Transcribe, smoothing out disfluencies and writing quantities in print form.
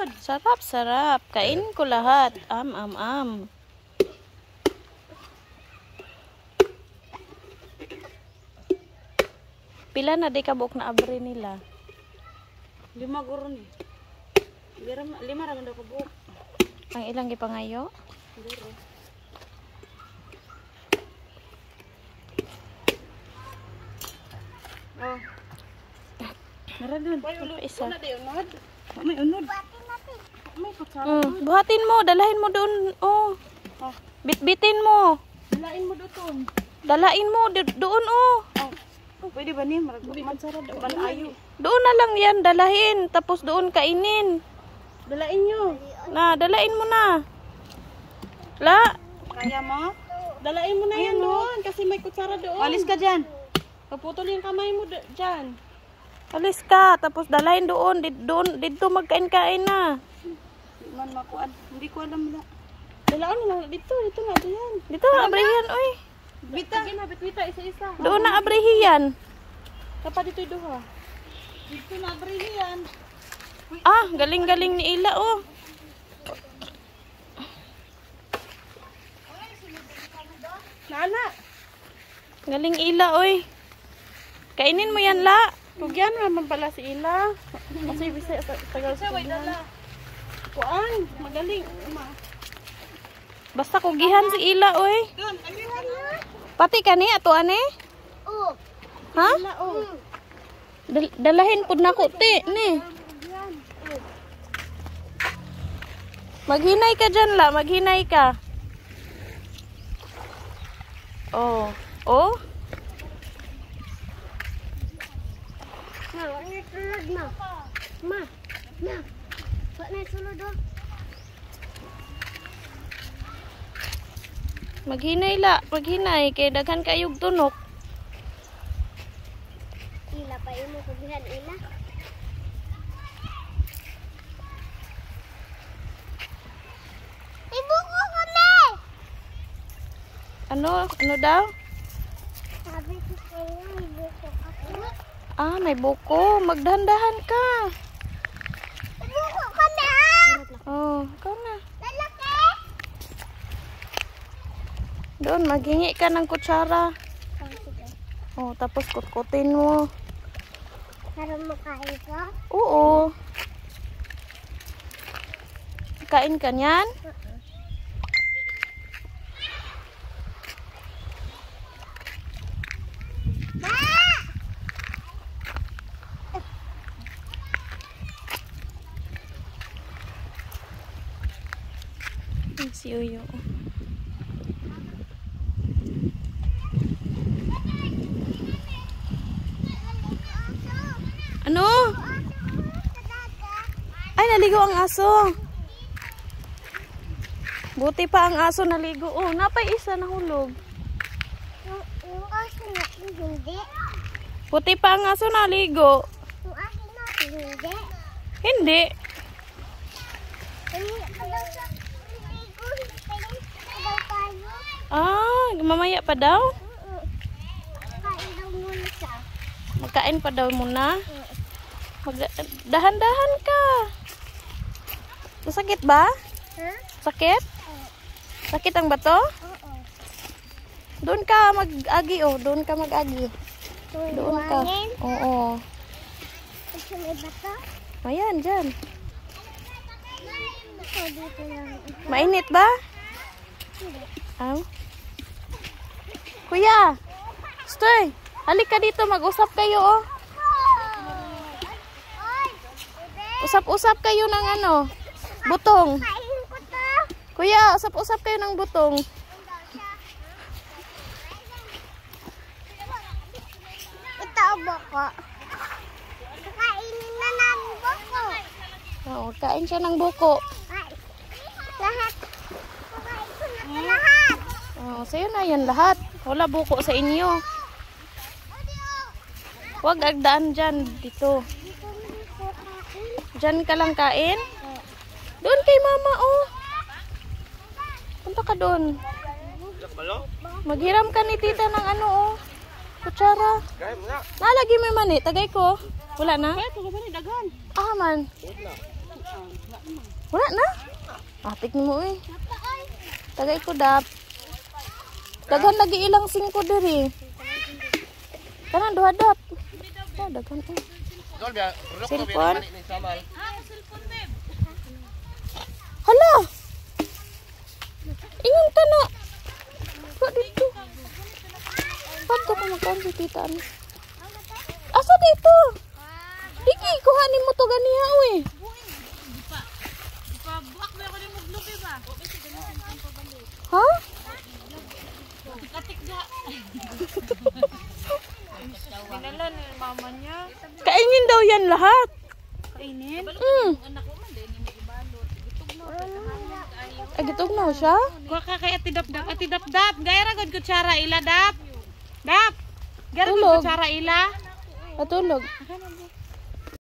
unod. Sarap, sarap. Kainin ko lahat. Am. Pila na di kabuk na abre nila. 5 guro ni. 5 ra man daw ka buok. Ang ilang gipangayo? Guro. Oh. Nara dun. Isa. Wala di unod. May unod. May kutsara. Buhatin mo, dalahin mo doon. Oh. Oh. Bitbitin mo. Dalain mo doon. Dalain mo doon oh. Oh, pwede ba ni magsara daw ayo. Doon na lang yan, dalahin. Tapos doon kainin. Dalain nyo. Na, dalain mo na. La. Kaya mo? Dalain mo na yan doon kasi may kutsara doon. Alis ka dyan. Kaputol yung kamay mo dyan. Alis ka, tapos dalahin doon. Dito magkain-kain na. Man makuan. Hindi ko alam na. Dalaan mo lang dito nga diyan. Dito na abrihan, oy. Bita. Bita isa-isa. Doon na abrihan. Kapa dito duha. Dito na abrihan. Ah, galing-galing ni Ila, oh. Nana. Galing Ila, oy. Kainin mo yan, La. Tugyan naman pala si Ila. Kasi bisa tagal sa dala. Kuan, magaling. Basta kugihan si Ila, oy. Doon, abrihan mo. Pati ka ni, ato ane? Oo. Ha? Ila, oh. Dalahin pud nako ti ni. Maghinay ka dyan, La. Maghinay ka. Oh. Oh? Ma, wala na sulod, ma. Ma. Wala na sulod, oh. Maghinay, La. Maghinay. Kaya daghan kayog tunok. Ila pa imo kubihan, Ila. Ibuko kami! Ano? Ano daw? Sabi ko sa'yo, ibuko kami. Ah, may buko. Magdahan-dahan ka. Ibuko kami, ah! Oh, ikaw na. Lalaki! Doon, maghingi ka ng kutsara. Oh, tapos kutkutin mo. Para makain ka? Oo. Kain ka niyan? Si Uyo. Ano? Ay, naligo ang aso. Buti pa ang aso naligo. Oh, napay isa nahulog. Yung aso na hindi. Buti pa ang aso naligo. Yung aso na hindi. Hindi. Ah, mamaya pa daw? Kain daw muna siya. Magkain pa daw muna. Dahan-dahan ka. Sakit ba? Ha? Sakit? Sakit ang bato? Oo. Doon ka mag-agi, oh. Doon ka mag-agi. Doon ka. Oo. Ito may bato? Ayan, dyan. Ito dito lang. Mainit ba? Aw. Kuya! Stoy! Halik ka dito, mag-usap kayo, oh. Usap-usap kayo ng ano? Butong. Kain ko to. Kuya, usap-usap kayo ng butong. Ito ang boko. Kainin na namin boko. Oo, kain siya ng buko. Lahat. Kumain ko na lahat. Oh, sa'yo na yan lahat. Wala buko sa inyo. Huwag agdaan dyan, dito. Dyan ka lang kain? Doon kay mama, oh. Punta ka doon. Maghiram ka ni tita ng ano, oh. Kutsara. Nalagi mo mani, tagay ko. Wala na? Kaya ito ba ni dagan? Ah, man. Wala na. Atik mo eh. Tagay ko dap. Daghan lagi ilang 5 diri. Kanan duha dap. Oh, daghan eh. Cellphone. Hala. Ingon ta na. Kok dito. Pato ko magkaan si tita. Asa dito? Diki, kuhanin mo to ganiya, uy. Ha? Dinala ni mama niya. Kainin daw yan lahat. Kainin? Ay, gitog na siya? Kuha ka kay ati dap-dap. Ati dap-dap. Gaya ra gud kutsara ila dap. Dap. Gaya ra gud Tulog. kutsara ila. Patulog. Akan